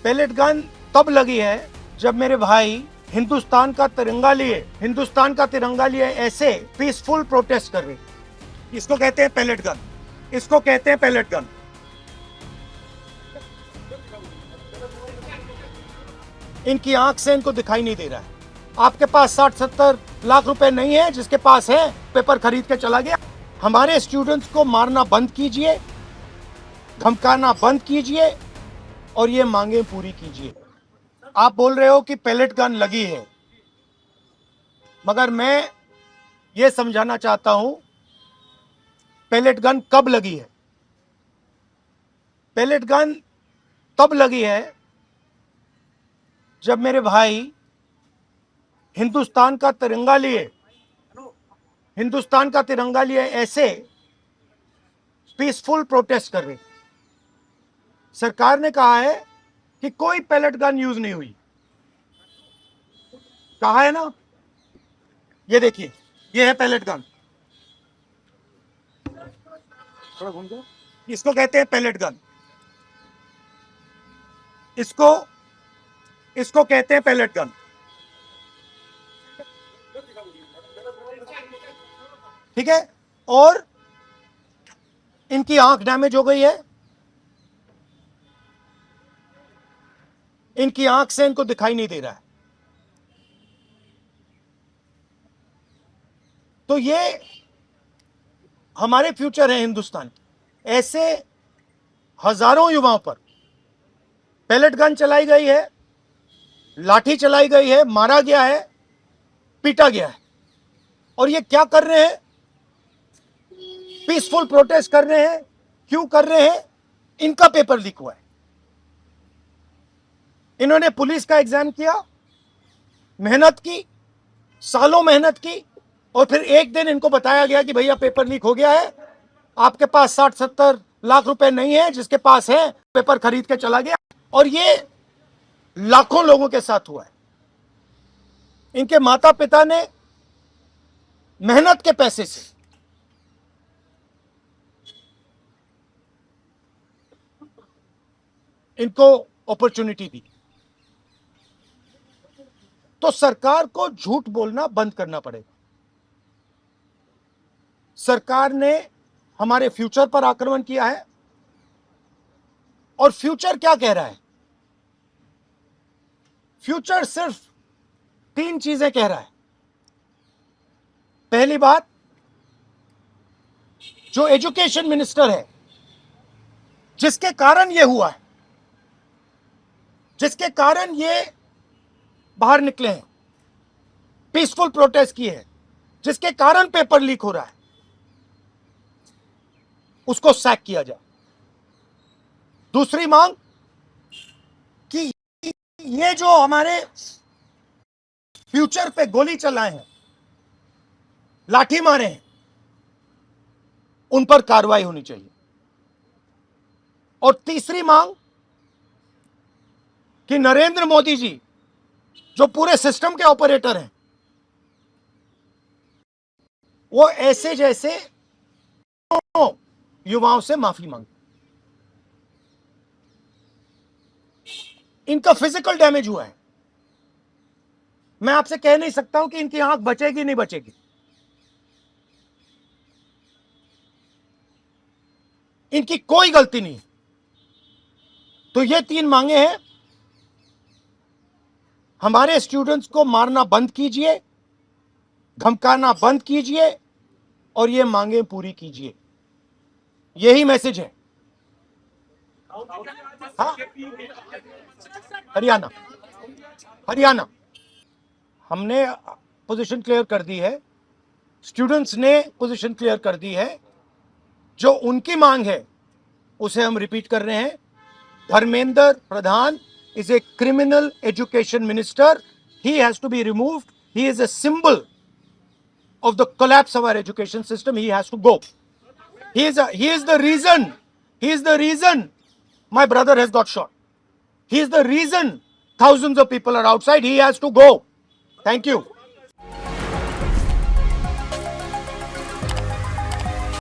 Pellet gun तब लगी है जब मेरे भाई हिंदुस्तान का तिरंगा लिए ऐसे पीसफुल प्रोटेस्ट कर रहे। इसको कहते हैं पैलेट गन, इसको कहते हैं पैलेट गन। इनकी आंख से इनको दिखाई नहीं दे रहा है। आपके पास 60-70 लाख रुपए नहीं है, जिसके पास है पेपर खरीद के चला गया। हमारे स्टूडेंट्स को मारना बंद कीजिए, धमकाना बंद कीजिए और ये मांगे पूरी कीजिए। आप बोल रहे हो कि पैलेट गन लगी है, मगर मैं ये समझाना चाहता हूं पैलेट गन कब लगी है। पैलेट गन तब लगी है जब मेरे भाई हिंदुस्तान का तिरंगा लिए ऐसे पीसफुल प्रोटेस्ट कर रहे। सरकार ने कहा है कि कोई पैलेट गन यूज नहीं हुई, कहा है ना। ये देखिए, ये है पैलेट गन, थोड़ा घूम जाओ। इसको कहते हैं पैलेट गन, इसको कहते हैं पैलेट गन। ठीक है, और इनकी आंख डैमेज हो गई है, इनकी आंख से इनको दिखाई नहीं दे रहा है। तो ये हमारे फ्यूचर है हिंदुस्तान के। ऐसे हजारों युवाओं पर पैलेट गन चलाई गई है, लाठी चलाई गई है, मारा गया है, पीटा गया है। और ये क्या कर रहे हैं? पीसफुल प्रोटेस्ट कर रहे हैं। क्यों कर रहे हैं? इनका पेपर लीक हुआ है। इन्होंने पुलिस का एग्जाम किया, मेहनत की, सालों मेहनत की, और फिर एक दिन इनको बताया गया कि भैया पेपर लीक हो गया है, आपके पास 60-70 लाख रुपए नहीं है, जिसके पास है पेपर खरीद के चला गया। और ये लाखों लोगों के साथ हुआ है। इनके माता पिता ने मेहनत के पैसे से इनको अपॉर्चुनिटी दी। तो सरकार को झूठ बोलना बंद करना पड़ेगा। सरकार ने हमारे फ्यूचर पर आक्रमण किया है, और फ्यूचर क्या कह रहा है? फ्यूचर सिर्फ 3 चीजें कह रहा है। पहली बात, जो एजुकेशन मिनिस्टर है, जिसके कारण यह हुआ है, जिसके कारण ये बाहर निकले हैं, पीसफुल प्रोटेस्ट किए हैं, जिसके कारण पेपर लीक हो रहा है, उसको सैक किया जाए। दूसरी मांग कि ये जो हमारे फ्यूचर पे गोली चलाए हैं, लाठी मारे हैं, उन पर कार्रवाई होनी चाहिए। और तीसरी मांग कि नरेंद्र मोदी जी, जो पूरे सिस्टम के ऑपरेटर हैं, वो ऐसे जैसे युवाओं से माफी मांगे। इनका फिजिकल डैमेज हुआ है। मैं आपसे कह नहीं सकता हूं कि इनकी आंख बचेगी नहीं बचेगी। इनकी कोई गलती नहीं। तो ये 3 मांगे हैं। हमारे स्टूडेंट्स को मारना बंद कीजिए, धमकाना बंद कीजिए और ये मांगे पूरी कीजिए। यही मैसेज है। हाँ? हरियाणा हमने पोजीशन क्लियर कर दी है, स्टूडेंट्स ने पोजीशन क्लियर कर दी है। जो उनकी मांग है उसे हम रिपीट कर रहे हैं। Dharmendra Pradhan is a criminal education minister. He has to be removed. He is a symbol of the collapse of our education system. He has to go. He is the reason my brother has got shot. He is the reason thousands of people are outside. He has to go. Thank you.